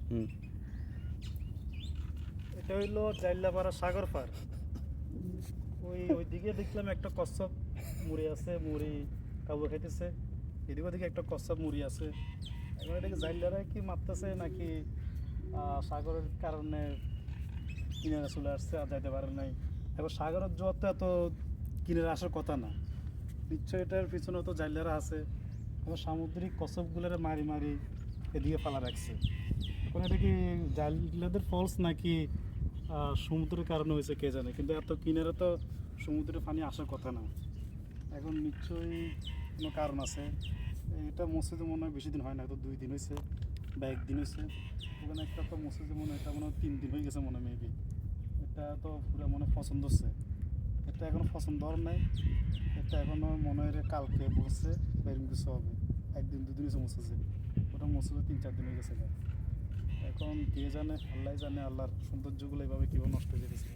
হুম। এটা হইলো জাইল্লাপাড়া সাগর পার। ওইদিকে দেখলাম একটা কচ্ছপ মুড়ি আছে, মুড়ি কাবু খাইতেছে। এদিকে ওদিকে একটা কচ্ছপ মুড়ি আছে। এখন এটাকে জাইল্লারা কি মারতেছে নাকি সাগরের কারণে কিনারে চলে আসছে আর যাইতে পারে নাই। এখন সাগরের জোয়ার তো এত কিনারে আসার কথা না, নিশ্চয়ই এটার পিছনে তো জাইলারা আছে। এখন সামুদ্রিক কচ্ছপগুলোরে মারি মারি এদিকে ফালা রাখছে। এখন এটা কি জাইলাদের ফলস নাকি সমুদ্রের কারণে হয়েছে কে জানে, কিন্তু এত কিনারে তো সমুদ্রের পানি আসার কথা না। এখন নিশ্চয়ই কোনো কারণ আছে। এটা মসজিদে মনে হয় বেশি দিন হয় না, তো 2 দিন হয়েছে বা 1 দিন হয়েছে। ওখানে একটা তো মসজিদে মনে হয় এটা মনে হয় 3 দিন হয়ে গেছে মনে হয় মেবি। এটা তো পুরো মনে হয় পছন্দ হচ্ছে। এটা এখনো পছন্দ হওয়ার নাই। এটা এখনো মনে হয় কালকে বলছে বা এরকম কিছু হবে। 1 দিন 2 দিন হয়েছে মসজিদে, ওটা মসজিদে 3-4 দিন হয়ে গেছে। এখন কে জানে, আল্লাহ জানে আল্লাহর সৌন্দর্যগুলো এভাবে কীভাবে নষ্ট হয়ে যেতেছে।